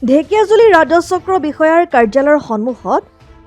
ঢেকিয়াজুলি ৰাজচক্ৰ বিষয়াৰ কাৰ্যালয়ৰ সন্মুখত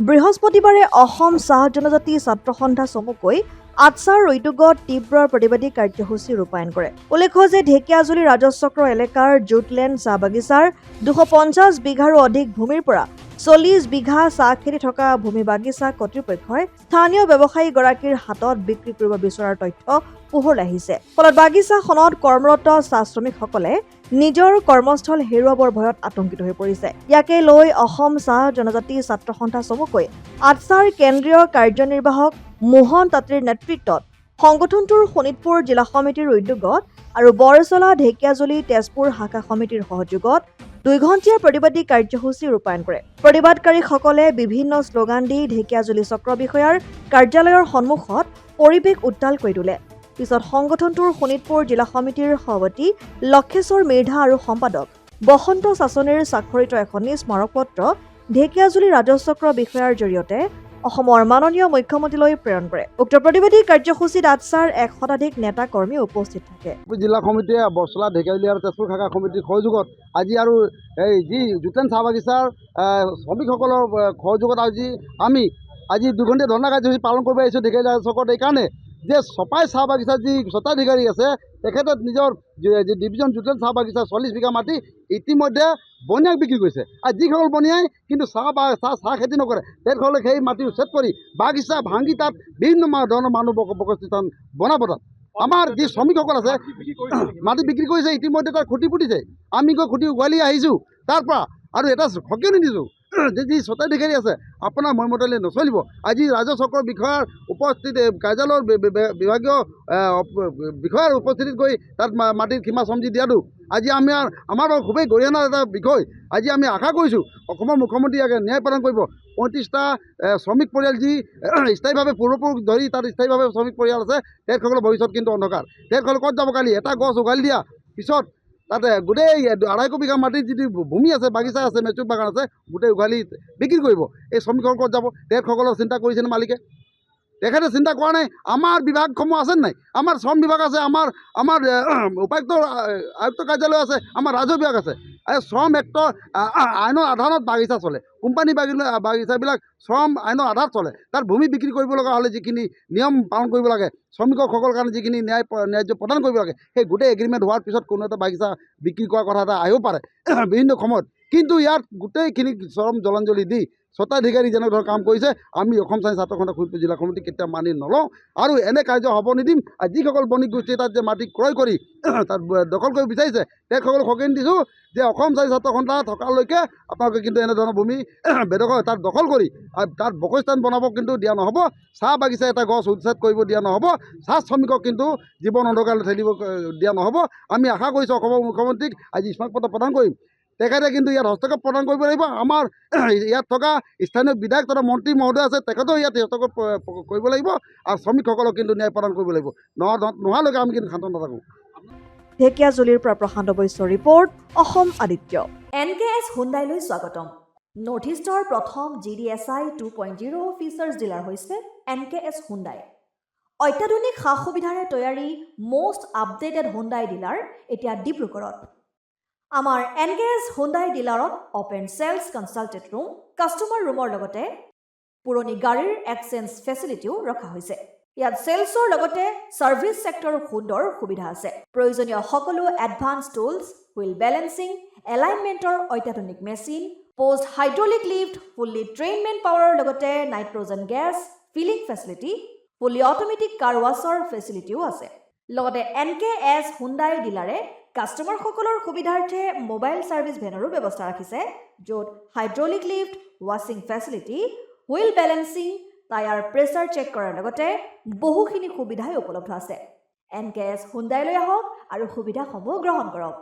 বৃহস্পতিবাৰে অসম চাহ জনজাতি ছাত্ৰ সন্থা চমুকৈ আটছাৰ উদ্যোগত তীব্ৰ প্ৰতিবাদী কাৰ্যসূচী ৰূপায়ণ কৰে। উল্লেখ্য যে ঢেকিয়াজুলি ৰাজচক্ৰ এলেকাৰ জুটলেণ্ড চাহ বাগিচাৰ 250 বিঘাৰো অধিক ভূমিৰ পৰা 40 বিঘা চাহ খেতি থকা ভূমি বাগিচা কৰ্তৃপক্ষই স্থানীয় ব্যৱসায়ীগৰাকীৰ হাতত বিক্ৰী কৰিব বিচৰাৰ তথ্য পোহৰলৈ আহিছে। ফলত বাগিচাখনত কৰ্মৰত চাহ শ্ৰমিকসকলে নিজৰ কৰ্মস্থল হেৰুৱাবৰ ভয়ত আতংকিত হৈ পৰিছে। ইয়াকে লৈ অসম চাহ জনজাতি ছাত্ৰ সন্থা চমুকৈ আটছাৰ কেন্দ্ৰীয় কাৰ্যনিৰ্বাহক মোহন তাঁতীৰ নেতৃত্বত সংগঠনটোৰ শোণিতপুৰ জিলা সমিতিৰ উদ্যোগত আৰু বৰচলা ঢেকিয়াজুলি তেজপুৰ শাখা সমিতিৰ সহযোগত 2 ঘণ্টীয়া প্ৰতিবাদী কাৰ্যসূচী ৰূপায়ণ কৰে। প্ৰতিবাদকাৰীসকলে বিভিন্ন শ্লোগান দি ঢেকিয়াজুলি চক্ৰ বিষয়াৰ কাৰ্যালয়ৰ সন্মুখত পৰিৱেশ উত্তাল কৰি তোলে। পিছত সংগঠনটোৰ শোণিতপুৰ জিলা সমিতিৰ সভাপতি লক্ষেশ্বৰ মিৰ্ধা আৰু সম্পাদক বসন্ত চাচনিৰ স্বাক্ষৰিত এখন স্মাৰকপত্ৰ ঢেকিয়াজুলি ৰাজচক্ৰ বিষয়াৰ জৰিয়তে অসমৰ মাননীয় মুখ্যমন্ত্ৰীলৈ প্ৰেৰণ কৰে। উক্ত প্ৰতিবাদী কাৰ্যসূচীত আটছাৰ 1 শতাধিক নেতা কৰ্মী উপস্থিত থাকে। জিলা সমিতিয়ে বৰচলা ঢেকিয়াজুলি আৰু তেজপুৰ শাখা সমিতিৰ সহযোগত আজি আৰু এই যি জুটলেণ্ড চাহ বাগিচাৰ শ্ৰমিকসকলৰ সহযোগত আমি 2 ঘণ্টীয়া ধৰ্ণা কাৰ্যসূচী পালন কৰিব আহিছোঁ ঢেকিয়াজুলি ৰাজচক্ৰত। এইকাৰণে যে চপাই চাহ বাগিচাৰ যি স্বত্বাধিকাৰী আছে তেখেতে নিজৰ ডিভিজন জুটলেণ্ড চাহ বাগিচাৰ 40 বিঘা মাটি ইতিমধ্যে বনিয়াক বিক্ৰী কৰিছে। আৰু যিসকল বনিয়াই কিন্তু চাহ খেতি নকৰে তেখেতসকলে সেই মাটি উচ্ছেদ কৰি বাগিচা ভাঙি তাত বিভিন্ন ধৰণৰ মানুহ বসতিস্থান বনাব। তাত আমাৰ যি শ্ৰমিকসকল আছে মাটি বিক্ৰী কৰিছে, ইতিমধ্যে তাৰ খুঁটি পুতিছে। আমি গৈ খুঁটি উঘালি আহিছোঁ তাৰ পৰা, আৰু এটা সকিয় নিদিছোঁ যে যি স্বত্বাধিকাৰী আছে আপোনাৰ মইমতলৈ নচলিব। আজি ৰাজচক্ৰৰ বিষয়াৰ উপস্থিত কাৰ্যালয়ৰ বিভাগীয় বিষয়াৰ উপস্থিতিত গৈ তাত মাটিৰ সীমা সমজি দিয়াটো আজি আমাৰ খুবেই গৰিহণাৰ এটা বিষয়। আজি আমি আশা কৰিছোঁ অসমৰ মুখ্যমন্ত্ৰী ইয়াকে ন্যায় প্ৰদান কৰিব। 35টা শ্ৰমিক পৰিয়াল যি স্থায়ীভাৱে পূৰ্বপুৰুষ ধৰি তাত স্থায়ীভাৱে শ্ৰমিক পৰিয়াল আছে, তেখেতসকলৰ ভৱিষ্যত কিন্তু অন্ধকাৰ। তেখেতসকলে ক'ত যাব? কালি এটা গছ উঘালি দিয়া পিছত তাতে গোটেই 250 বিঘা মাটিৰ যিটো ভূমি আছে, বাগিচা আছে, মেচুক বাগান আছে, গোটেই উঘালি বিক্ৰী কৰিব। এই শ্ৰমিকসকল ক'ত যাব? তেখেতসকলৰ চিন্তা কৰিছেনে মালিকে? তেখেতে চিন্তা কৰা নাই। আমাৰ বিভাগসমূহ আছে নাই? আমাৰ শ্ৰম বিভাগ আছে, আমাৰ উপায়ুক্ত আয়ুক্ত কাৰ্যালয় আছে, আমাৰ ৰাজহ বিভাগ আছে। এই শ্ৰম এক্টৰ আইনৰ আধাৰত বাগিচা চলে। কোম্পানী বাগিচাবিলাক শ্ৰম আইনৰ আধাৰত চলে। তাত ভূমি বিক্ৰী কৰিব লগা হ'লে যিখিনি নিয়ম পালন কৰিব লাগে, শ্ৰমিকসকলৰ কাৰণে যিখিনি ন্যায্য প্ৰদান কৰিব লাগে, সেই গোটেই এগ্ৰিমেণ্ট হোৱাৰ পিছত কোনো এটা বাগিচা বিক্ৰী কৰাৰ কথা এটা আহিব পাৰে বিভিন্ন সময়ত। কিন্তু ইয়াত গোটেইখিনি চৰম জলাঞ্জলি দি স্বত্বাধিকাৰী যেনেধৰণৰ কাম কৰিছে আমি অসম চাহ ছাত্ৰ সন্থা শোণিতপুৰ জিলা সমিতি কেতিয়াও মানি নলওঁ আৰু এনে কাৰ্য হ'ব নিদিম। আৰু যিসকল বণিক গোষ্ঠীয়ে তাত যে মাটি ক্ৰয় কৰি তাত দখল কৰিব বিচাৰিছে তেখেতসকলক সকিয়াই দিছোঁ যে অসম চাহ ছাত্ৰ সন্থা থকালৈকে আপোনালোকে কিন্তু এনেধৰণৰ ভূমি বেদখল তাত দখল কৰি আৰু তাত বসতিস্থান বনাব কিন্তু দিয়া নহ'ব। চাহ বাগিচা এটা গছ উচ্ছেদ কৰিব দিয়া নহ'ব। চাহ শ্ৰমিকক কিন্তু জীৱন অন্ধকাৰলৈ ঠেলিব দিয়া নহ'ব। আমি আশা কৰিছোঁ অসমৰ মুখ্যমন্ত্ৰীক আজি স্মাৰকপত্ৰ প্ৰদান কৰিম। তেখেতে কিন্তু ইয়াত হস্তক্ষেপ প্ৰদান কৰিব লাগিব। আমাৰ ইয়াত থকা স্থানীয় বিধায়ক তথা মন্ত্ৰী মহোদয় আছে, তেখেতেও ইয়াত হস্তক্ষেপ কৰিব লাগিব আৰু শ্ৰমিকসকলক কিন্তু ন্যায় প্ৰদান কৰিব লাগিব। নোহোৱালৈকে আমি কিন্তু শান্ত নাথাকোঁ। ঢেকিয়াজুলিৰ পৰা প্ৰশান্ত বৈশ্যৰ ৰিপৰ্ট, অসম আদিত্য। NKS হুণ্ডাইলৈ স্বাগতম। নৰ্থ ইষ্টৰ প্ৰথম GDSI 2.0 ফিচাৰ্ছ ডিলাৰ হৈছে NKS হুণ্ডাই। অত্যাধুনিক সা সুবিধাৰে তৈয়াৰী মষ্ট আপডেটেড হুণ্ডাই ডিলাৰ এতিয়া ডিব্ৰুগড়ত। আমাৰ NKS হুণ্ডাই ডিলাৰত open sales consulted room, customer ৰুমৰ লগতে পুৰণি গাড়ীৰ এক্সচেঞ্জ ফেচিলিটিও ৰখা হৈছে। ইয়াত চেলছৰ লগতে ছাৰ্ভিচ ছেক্টৰৰ সুন্দৰ সুবিধা আছে। প্ৰয়োজনীয় সকলো এডভান্স টুলছ, হুইল বেলেন্সিং, এলাইনমেণ্টৰ অত্যাধুনিক machine, post hydraulic lift, fully train men পাৱাৰৰ লগতে nitrogen gas filling facility, fully automatic car washer ফেচিলিটিও আছে। লগতে NKS হুণ্ডাই ডিলাৰে কাষ্টমাৰসকলৰ সুবিধাৰ্থে মোবাইল ছাৰ্ভিচ ভেনৰো ব্যৱস্থা ৰাখিছে, য'ত হাইড্ৰলিক লিফ্ট, ৱাশ্বিং facility, wheel balancing, tyre pressure check কৰাৰ লগতে বহুখিনি সুবিধাই উপলব্ধ আছে। NKS হুণ্ডাইলৈ আহক আৰু সুবিধাসমূহ গ্ৰহণ কৰক।